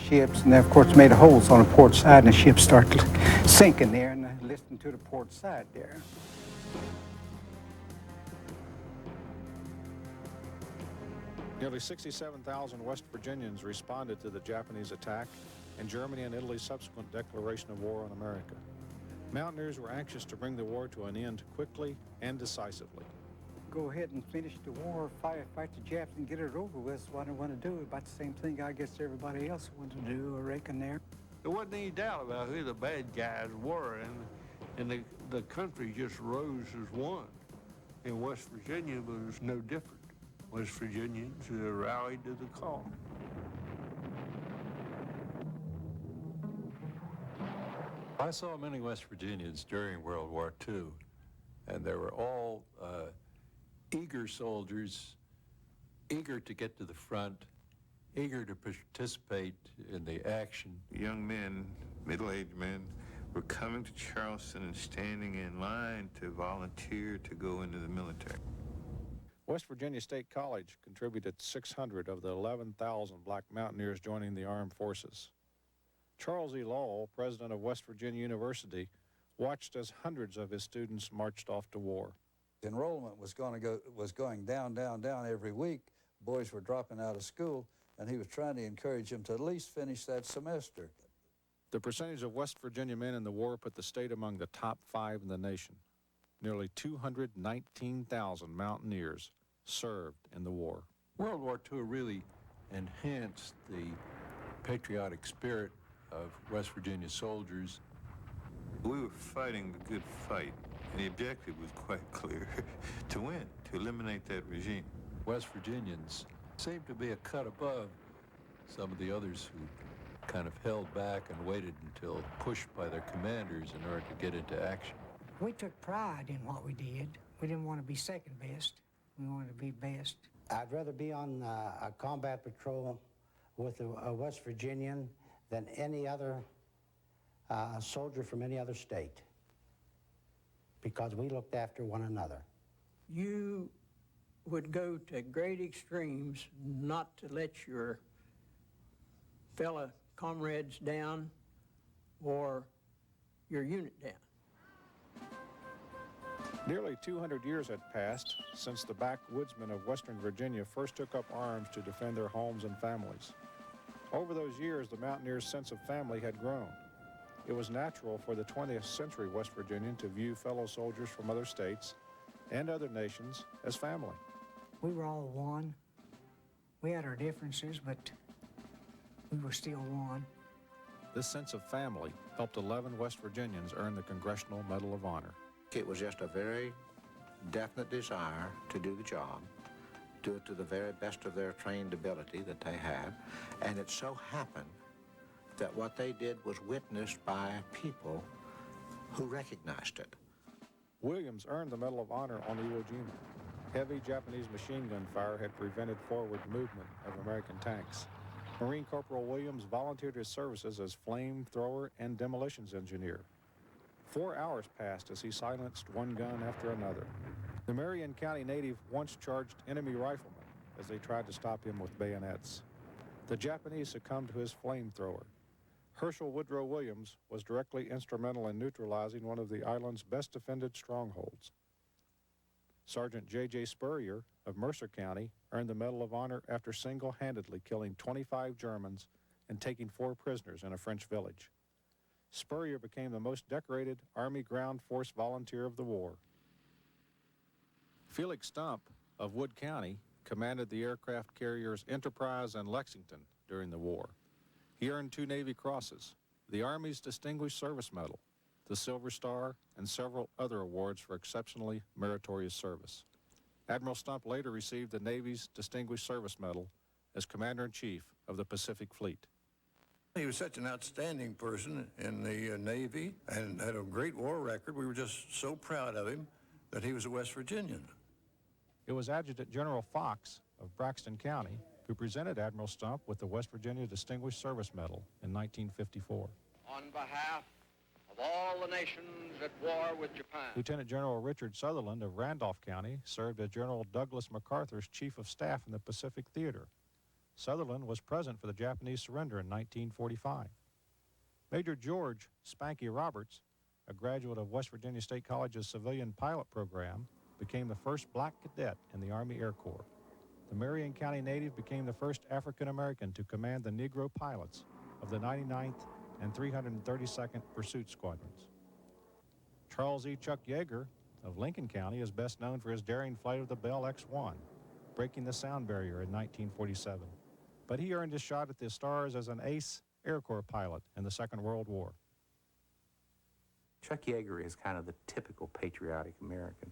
ships, and they, of course, made holes on the port side, and the ship started sinking there, and I listened to the port side there. Nearly 67,000 West Virginians responded to the Japanese attack and Germany and Italy's subsequent declaration of war on America. Mountaineers were anxious to bring the war to an end quickly and decisively. Go ahead and finish the war, fight the Japs and get it over with. That's what I want to do. About the same thing I guess everybody else wanted to do, I reckon there. There wasn't any doubt about who the bad guys were, and the country just rose as one. And West Virginia was no different. West Virginians rallied to the call. I saw many West Virginians during World War II, and they were all eager soldiers, eager to get to the front, eager to participate in the action. Young men, middle-aged men, were coming to Charleston and standing in line to volunteer to go into the military. West Virginia State College contributed 600 of the 11,000 black mountaineers joining the armed forces. Charles E. Lowell, president of West Virginia University, watched as hundreds of his students marched off to war. Enrollment was going down every week. Boys were dropping out of school, and he was trying to encourage them to at least finish that semester. The percentage of West Virginia men in the war put the state among the top 5 in the nation. Nearly 219,000 mountaineers served in the war. World War II really enhanced the patriotic spirit of West Virginia soldiers. We were fighting the good fight, and the objective was quite clear, to win, to eliminate that regime. West Virginians seemed to be a cut above some of the others who kind of held back and waited until pushed by their commanders in order to get into action. We took pride in what we did. We didn't want to be second best. We wanted to be best. I'd rather be on a combat patrol with a West Virginian than any other soldier from any other state, because we looked after one another. You would go to great extremes not to let your fellow comrades down or your unit down. Nearly 200 years had passed since the backwoodsmen of Western Virginia first took up arms to defend their homes and families. Over those years, the mountaineers' sense of family had grown. It was natural for the 20th century West Virginian to view fellow soldiers from other states and other nations as family. We were all one. We had our differences, but we were still one. This sense of family helped 11 West Virginians earn the Congressional Medal of Honor. It was just a very definite desire to do the job, do it to the very best of their trained ability that they had, and it so happened that what they did was witnessed by people who recognized it. Williams earned the Medal of Honor on Iwo Jima. Heavy Japanese machine gun fire had prevented forward movement of American tanks. Marine Corporal Williams volunteered his services as flamethrower and demolitions engineer. 4 hours passed as he silenced one gun after another. The Marion County native once charged enemy riflemen as they tried to stop him with bayonets. The Japanese succumbed to his flamethrower. Herschel Woodrow Williams was directly instrumental in neutralizing one of the island's best defended strongholds. Sergeant J.J. Spurrier of Mercer County earned the Medal of Honor after single-handedly killing 25 Germans and taking 4 prisoners in a French village. Spurrier became the most decorated Army Ground Force volunteer of the war. Felix Stump of Wood County commanded the aircraft carriers Enterprise and Lexington during the war. He earned 2 Navy Crosses, the Army's Distinguished Service Medal, the Silver Star, and several other awards for exceptionally meritorious service. Admiral Stump later received the Navy's Distinguished Service Medal as Commander-in-Chief of the Pacific Fleet. He was such an outstanding person in the Navy and had a great war record. We were just so proud of him that he was a West Virginian. It was Adjutant General Fox of Braxton County who presented Admiral Stump with the West Virginia Distinguished Service Medal in 1954. On behalf of all the nations at war with Japan. Lieutenant General Richard Sutherland of Randolph County served as General Douglas MacArthur's Chief of Staff in the Pacific Theater. Sutherland was present for the Japanese surrender in 1945. Major George Spanky Roberts, a graduate of West Virginia State College's civilian pilot program, became the first black cadet in the Army Air Corps. The Marion County native became the first African-American to command the Negro pilots of the 99th and 332nd Pursuit Squadrons. Charles E. Chuck Yeager of Lincoln County is best known for his daring flight of the Bell X-1, breaking the sound barrier in 1947. But he earned his shot at the stars as an ace Air Corps pilot in the Second World War. Chuck Yeager is kind of the typical patriotic American,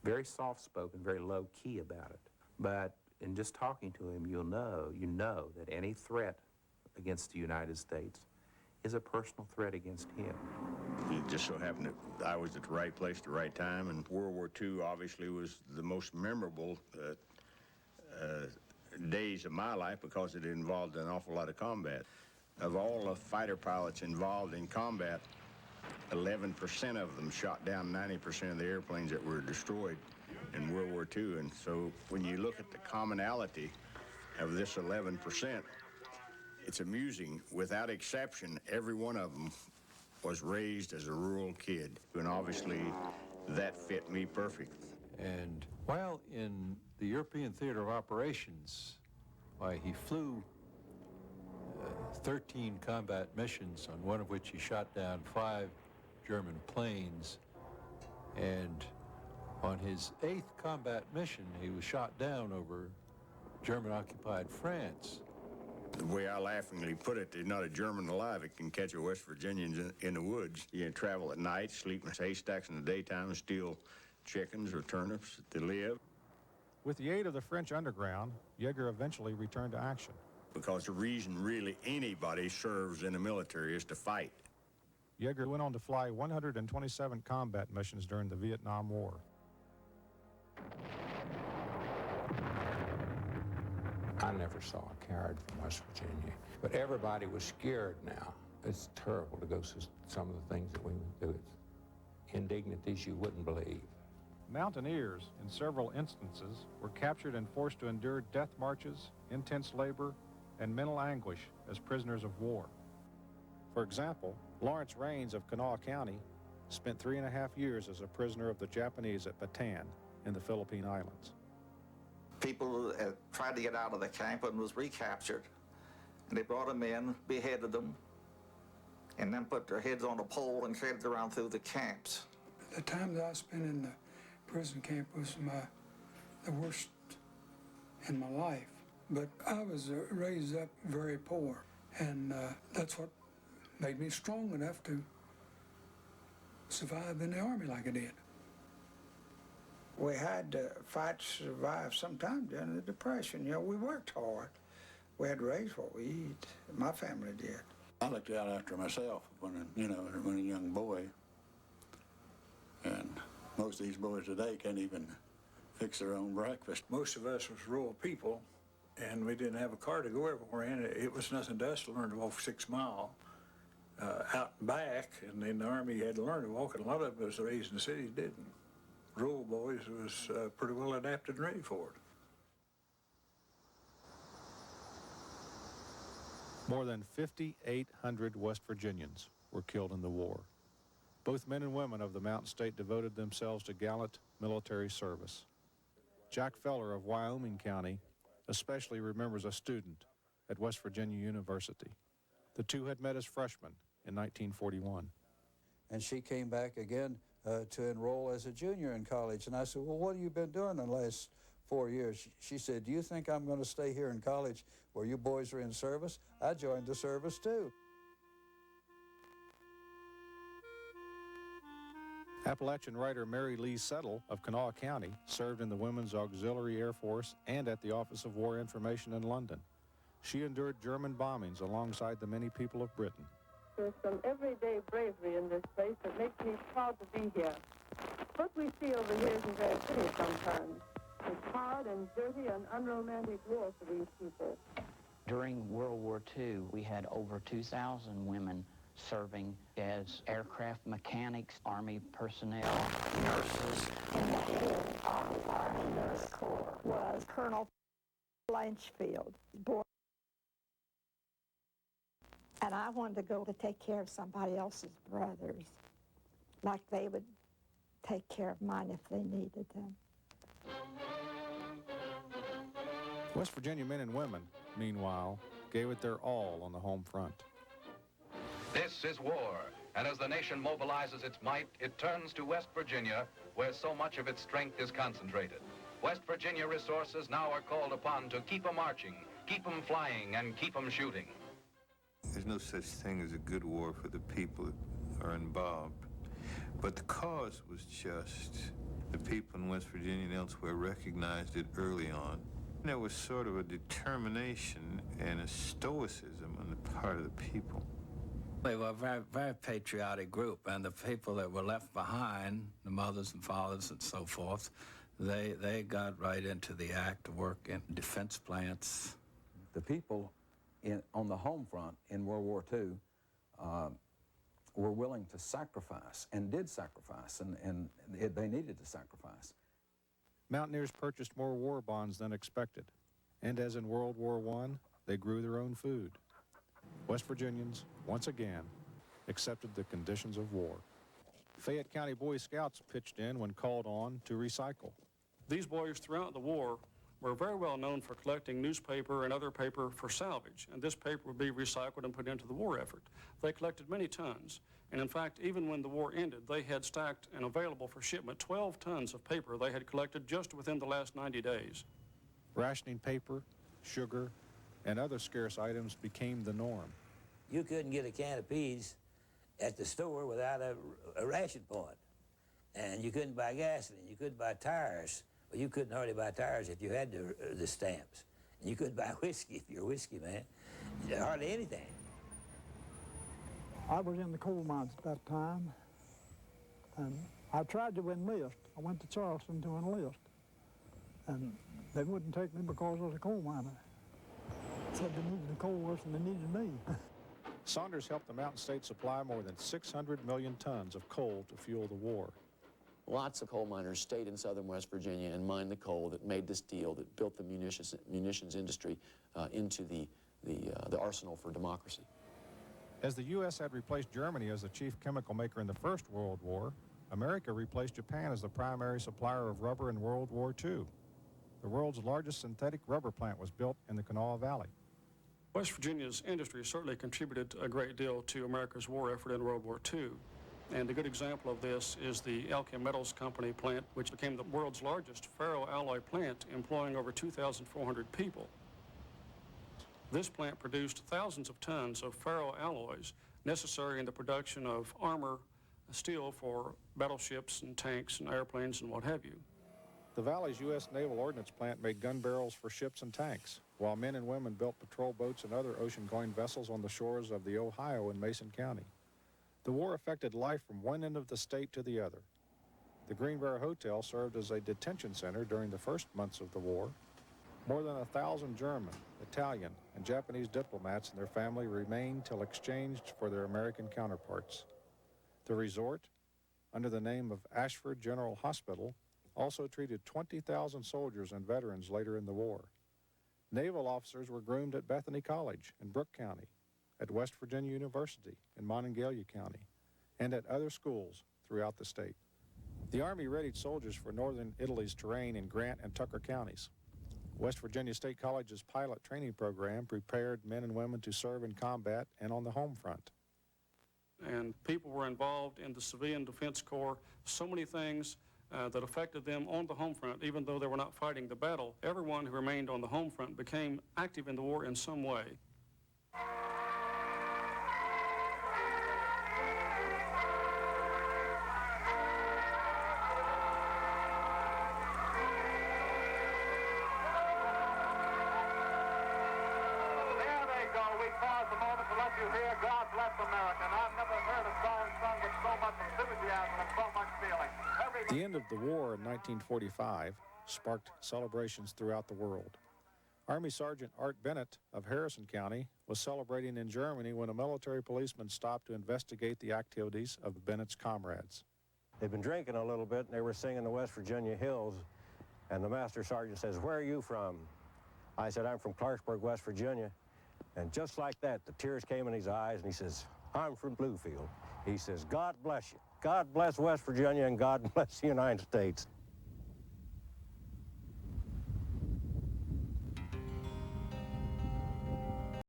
very soft-spoken, very low-key about it. But in just talking to him, you know that any threat against the United States is a personal threat against him. It just so happened that I was at the right place at the right time, and World War II obviously was the most memorable days of my life because it involved an awful lot of combat. Of all the fighter pilots involved in combat, 11% of them shot down 90% of the airplanes that were destroyed in World War II. And so when you look at the commonality of this 11%, it's amusing. Without exception, every one of them was raised as a rural kid. And obviously, that fit me perfect. And while in the European Theater of Operations, why, he flew 13 combat missions, on one of which he shot down 5 German planes. And on his 8th combat mission, he was shot down over German-occupied France. The way I laughingly put it, there's not a German alive that can catch a West Virginian in the woods. You can travel at night, sleep in haystacks in the daytime, and steal chickens or turnips to live. With the aid of the French underground, Yeager eventually returned to action. Because the reason really anybody serves in the military is to fight. Yeager went on to fly 127 combat missions during the Vietnam War. I never saw a coward from West Virginia, but everybody was scared now. It's terrible to go through some of the things that we went through. It's indignities you wouldn't believe. Mountaineers, in several instances, were captured and forced to endure death marches, intense labor, and mental anguish as prisoners of war. For example, Lawrence Raines of Kanawha County spent 3.5 years as a prisoner of the Japanese at Bataan in the Philippine Islands. People tried to get out of the camp and was recaptured. And they brought them in, beheaded them, and then put their heads on a pole and carried them around through the camps. The time that I spent in the prison camp was the worst in my life. But I was raised up very poor, and that's what made me strong enough to survive in the Army like I did. We had to fight to survive sometime during the Depression. You know, we worked hard. We had to raise what we eat. My family did. I looked out after myself when a young boy. And most of these boys today can't even fix their own breakfast. Most of us was rural people, and we didn't have a car to go everywhere in. It was nothing to us to learn to walk 6 miles out and back, and in the Army you had to learn to walk, and a lot of us raised in the cities didn't. Rural boys was pretty well adapted and ready for it. More than 5,800 West Virginians were killed in the war. Both men and women of the Mountain State devoted themselves to gallant military service. Jack Feller of Wyoming County especially remembers a student at West Virginia University. The two had met as freshmen in 1941. And she came back again to enroll as a junior in college. And I said, well, what have you been doing the last 4 years? She said, do you think I'm going to stay here in college where you boys are in service? I joined the service too. Appalachian writer Mary Lee Settle of Kanawha County served in the Women's Auxiliary Air Force and at the Office of War Information in London. She endured German bombings alongside the many people of Britain. There's some everyday bravery in this place that makes me proud to be here. What we see over here isn't very pretty sometimes. It's hard and dirty and unromantic war for these people. During World War II, we had over 2,000 women serving as aircraft mechanics, Army personnel, nurses. And the head of our nurse corps was Colonel Blanchfield, born And I wanted to go to take care of somebody else's brothers, like they would take care of mine if they needed them. West Virginia men and women, meanwhile, gave it their all on the home front. This is war, and as the nation mobilizes its might, it turns to West Virginia, where so much of its strength is concentrated. West Virginia resources now are called upon to keep 'em marching, keep 'em flying, and keep 'em shooting. There's no such thing as a good war for the people that are involved. But the cause was just. The people in West Virginia and elsewhere recognized it early on. There was sort of a determination and a stoicism on the part of the people. They were a very, very patriotic group, and the people that were left behind, the mothers and fathers and so forth, they got right into the act to work in defense plants. The people on the home front in World War II were willing to sacrifice and did sacrifice, and they needed to sacrifice. Mountaineers purchased more war bonds than expected, and as in World War I, they grew their own food. West Virginians, once again, accepted the conditions of war. Fayette County Boy Scouts pitched in when called on to recycle. These boys throughout the war were very well known for collecting newspaper and other paper for salvage, and this paper would be recycled and put into the war effort. They collected many tons, and in fact, even when the war ended, they had stacked and available for shipment 12 tons of paper they had collected just within the last 90 days. Rationing paper, sugar, and other scarce items became the norm. You couldn't get a can of peas at the store without a ration point, and you couldn't buy gasoline, you couldn't buy tires. Well, you couldn't hardly buy tires if you had the stamps. And you couldn't buy whiskey if you're a whiskey man. Hardly anything. I was in the coal mines at that time, and I tried to enlist. I went to Charleston to enlist, and they wouldn't take me because I was a coal miner. Said they needed the coal worse than they needed me. Saunders helped the Mountain States supply more than 600 million tons of coal to fuel the war. Lots of coal miners stayed in southern West Virginia and mined the coal that made this deal, that built the munitions industry into the arsenal for democracy. As the U.S. had replaced Germany as the chief chemical maker in the First World War, America replaced Japan as the primary supplier of rubber in World War II. The world's largest synthetic rubber plant was built in the Kanawha Valley. West Virginia's industry certainly contributed a great deal to America's war effort in World War II. And a good example of this is the Alchem Metals Company plant, which became the world's largest ferroalloy plant, employing over 2,400 people. This plant produced thousands of tons of ferroalloys necessary in the production of armor, steel for battleships and tanks and airplanes and what have you. The Valley's U.S. Naval Ordnance Plant made gun barrels for ships and tanks, while men and women built patrol boats and other ocean-going vessels on the shores of the Ohio in Mason County. The war affected life from one end of the state to the other. The Greenbrier Hotel served as a detention center during the first months of the war. More than 1,000 German, Italian, and Japanese diplomats and their family remained till exchanged for their American counterparts. The resort, under the name of Ashford General Hospital, also treated 20,000 soldiers and veterans later in the war. Naval officers were groomed at Bethany College in Brooke County, at West Virginia University in Monongalia County, and at other schools throughout the state. The Army readied soldiers for northern Italy's terrain in Grant and Tucker counties. West Virginia State College's pilot training program prepared men and women to serve in combat and on the home front. And people were involved in the Civilian Defense Corps, so many things that affected them on the home front, even though they were not fighting the battle. Everyone who remained on the home front became active in the war in some way. You hear God bless America, and I've never heard a song sung with so much enthusiasm and so much feeling. The end of the war in 1945 sparked celebrations throughout the world. Army Sergeant Art Bennett of Harrison County was celebrating in Germany when a military policeman stopped to investigate the activities of Bennett's comrades. They'd been drinking a little bit, and they were singing the West Virginia hills, and the master sergeant says, "Where are you from?" I said, "I'm from Clarksburg, West Virginia." And just like that, the tears came in his eyes, and he says, I'm from Bluefield. He says, God bless you. God bless West Virginia, and God bless the United States.